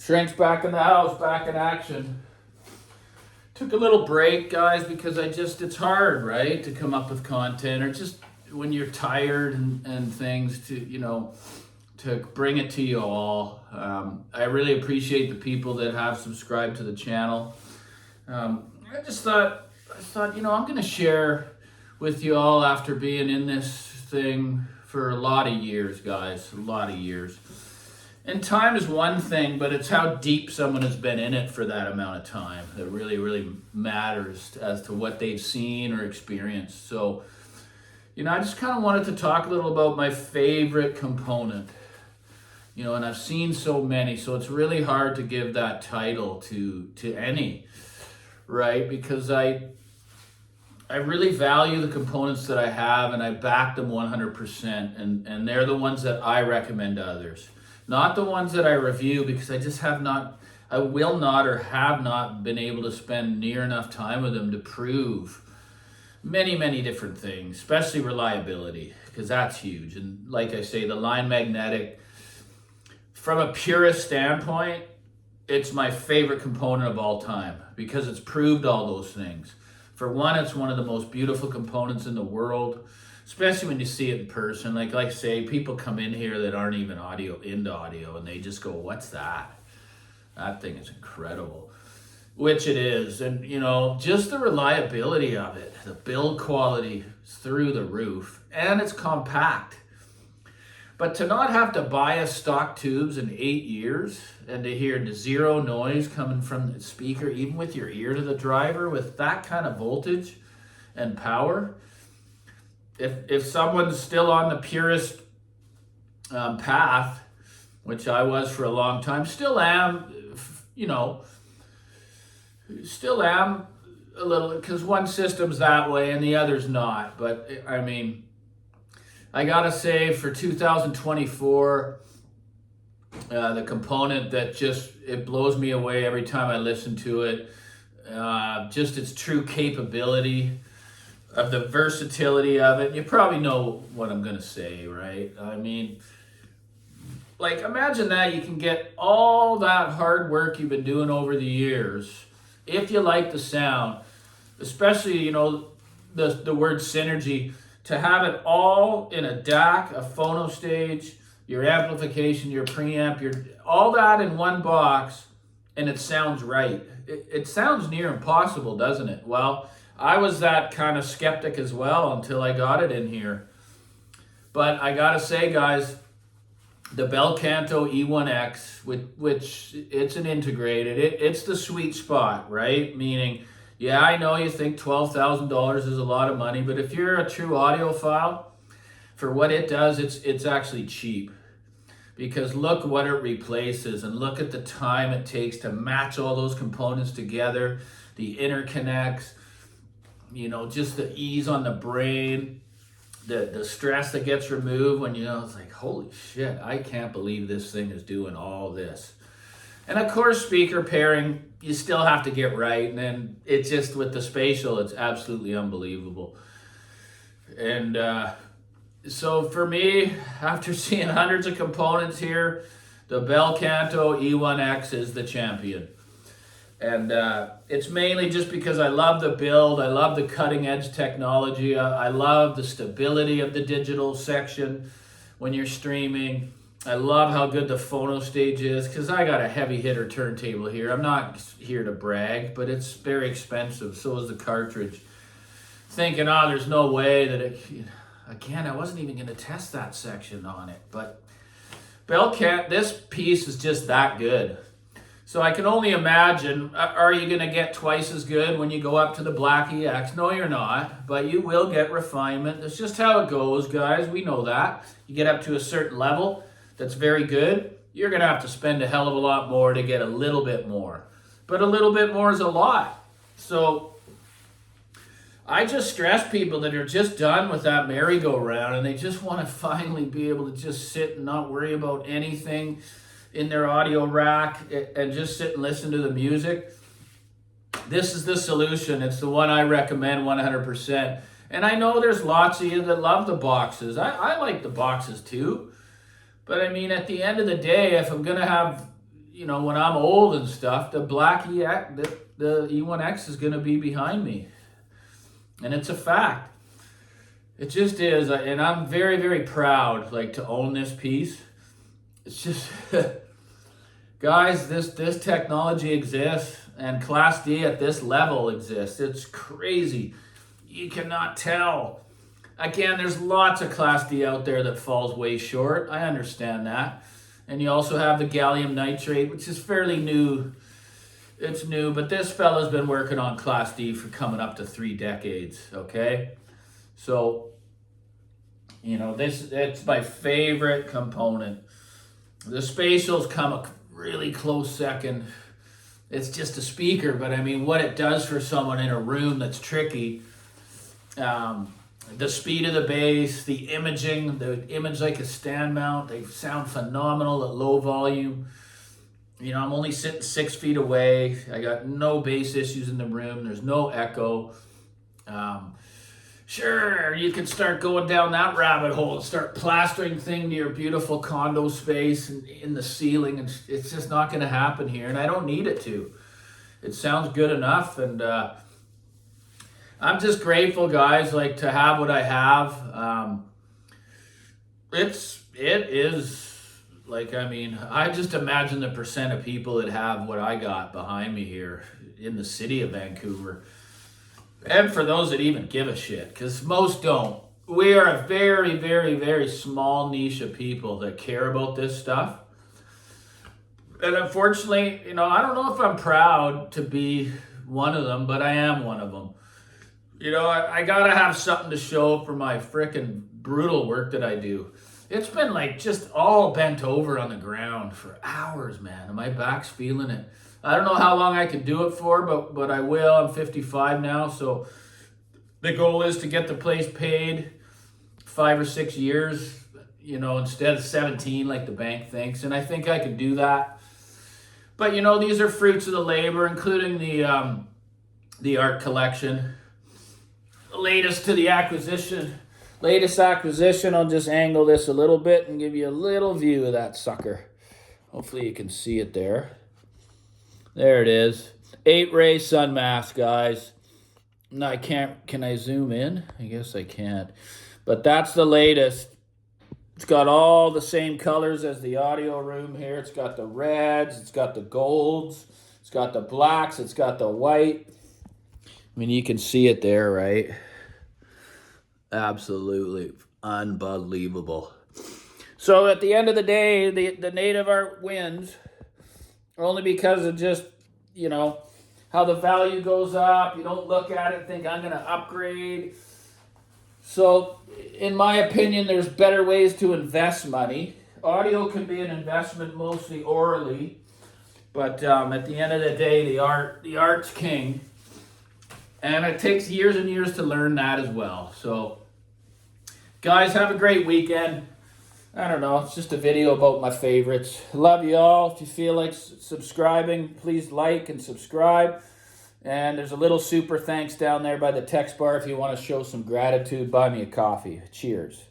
Shrink's back in the house, back in action. Took a little break, guys, because it's hard, right, to come up with content, or just when you're tired and things to bring it to you all. I really appreciate the people that have subscribed to the channel. I thought, I'm going to share with you all after being in this thing for a lot of years, guys, a lot of years. And time is one thing, but it's how deep someone has been in it for that amount of time that really, really matters as to what they've seen or experienced. So, I just kind of wanted to talk a little about my favorite component. And I've seen so many, so it's really hard to give that title to any, right? Because I really value the components that I have, and I back them 100%, and they're the ones that I recommend to others. Not the ones that I review, because I will not or have not been able to spend near enough time with them to prove many, many different things, especially reliability, because that's huge. And like I say, the line magnetic, from a purist standpoint, it's my favorite component of all time because it's proved all those things. For one, it's one of the most beautiful components in the world, especially when you see it in person. Like I say, people come in here that aren't even into audio, and they just go, "What's that? That thing is incredible," which it is. And just the reliability of it, the build quality is through the roof, and it's compact. But to not have to buy a stock tubes in 8 years and to hear the zero noise coming from the speaker, even with your ear to the driver, with that kind of voltage and power. If someone's still on the purest path, which I was for a long time, still am a little, because one system's that way and the other's not. But I gotta say, for 2024, the component that it blows me away every time I listen to it, just its true capability, of the versatility of it. You probably know what I'm gonna say, right? Imagine that you can get all that hard work you've been doing over the years, if you like the sound, especially, the word synergy, to have it all in a DAC, a phono stage, your amplification, your preamp, all that in one box, and it sounds right. It sounds near impossible, doesn't it? Well, I was that kind of skeptic as well until I got it in here. But I gotta say, guys, the Bel Canto E1X, which it's an integrated, it's the sweet spot, right? Meaning, yeah, I know you think $12,000 is a lot of money, but if you're a true audiophile, for what it does, it's actually cheap. Because look what it replaces, and look at the time it takes to match all those components together, the interconnects, just the ease on the brain, the stress that gets removed when, it's like, holy shit, I can't believe this thing is doing all this. And of course, speaker pairing, you still have to get right. And then it's just with the spatial, it's absolutely unbelievable. And so for me, after seeing hundreds of components here, the Bel Canto E1X is the champion. And it's mainly just because I love the build, I love the cutting edge technology, I love the stability of the digital section when you're streaming. I love how good the phono stage is, because I got a heavy hitter turntable here. I'm not here to brag, but it's very expensive, so is the cartridge. Thinking, there's no way that again, I wasn't even going to test that section on it, but this piece is just that good. So I can only imagine, are you going to get twice as good when you go up to the Black EX? No, you're not, but you will get refinement. That's just how it goes, guys. We know that. You get up to a certain level that's very good, you're going to have to spend a hell of a lot more to get a little bit more. But a little bit more is a lot. So I just stress people that are just done with that merry-go-round and they just want to finally be able to just sit and not worry about anything in their audio rack and just sit and listen to the music. This is the solution. It's the one I recommend 100%. And I know there's lots of you that love the boxes. I like the boxes too. But I mean, at the end of the day, if I'm going to have, when I'm old and stuff, the black EX, the E1X is going to be behind me. And it's a fact. It just is. And I'm very, very proud, like, to own this piece. It's just, guys, this technology exists, and Class D at this level exists. It's crazy. You cannot tell. Again, there's lots of Class D out there that falls way short. I understand that. And you also have the gallium nitrate, which is fairly new. It's new, but this fella's been working on Class D for coming up to 3 decades, okay? So, it's my favorite component. The spatials come a really close second. It's just a speaker, but I mean, what it does for someone in a room that's tricky, the speed of the bass, the imaging, the image like a stand mount, they sound phenomenal at low volume. I'm only sitting 6 feet away. I got no bass issues in the room. There's no echo. Sure, you could start going down that rabbit hole and start plastering things to your beautiful condo space and in the ceiling, and it's just not going to happen here, and I don't need it to. It sounds good enough, and I'm just grateful, guys, like, to have what I have. It is, like, I mean, I just imagine the percent of people that have what I got behind me here in the city of Vancouver. And for those that even give a shit, because most don't. We are a very, very, very small niche of people that care about this stuff. And unfortunately, I don't know if I'm proud to be one of them, but I am one of them. I gotta have something to show for my frickin' brutal work that I do. It's been like just all bent over on the ground for hours, man, and my back's feeling it. I don't know how long I can do it for, but I will. I'm 55 now, so the goal is to get the place paid 5 or 6 years, instead of 17 like the bank thinks, and I think I can do that. But these are fruits of the labor, including the art collection. Latest acquisition. I'll just angle this a little bit and give you a little view of that sucker. Hopefully you can see it there. There it is. 8-ray sun mask, guys. No, I can't. Can I zoom in? I guess I can't. But that's the latest. It's got all the same colors as the audio room here. It's got the reds. It's got the golds. It's got the blacks. It's got the white. I mean, you can see it there, right? Absolutely unbelievable. So at the end of the day, the native art wins, only because of just, how the value goes up. You don't look at it and think, I'm going to upgrade. So in my opinion, there's better ways to invest money. Audio can be an investment mostly orally, but at the end of the day, the art's king. And it takes years and years to learn that as well. So, guys, have a great weekend. I don't know, it's just a video about my favorites. Love you all. If you feel like subscribing, please like and subscribe. And there's a little super thanks down there by the text bar if you want to show some gratitude. Buy me a coffee. Cheers.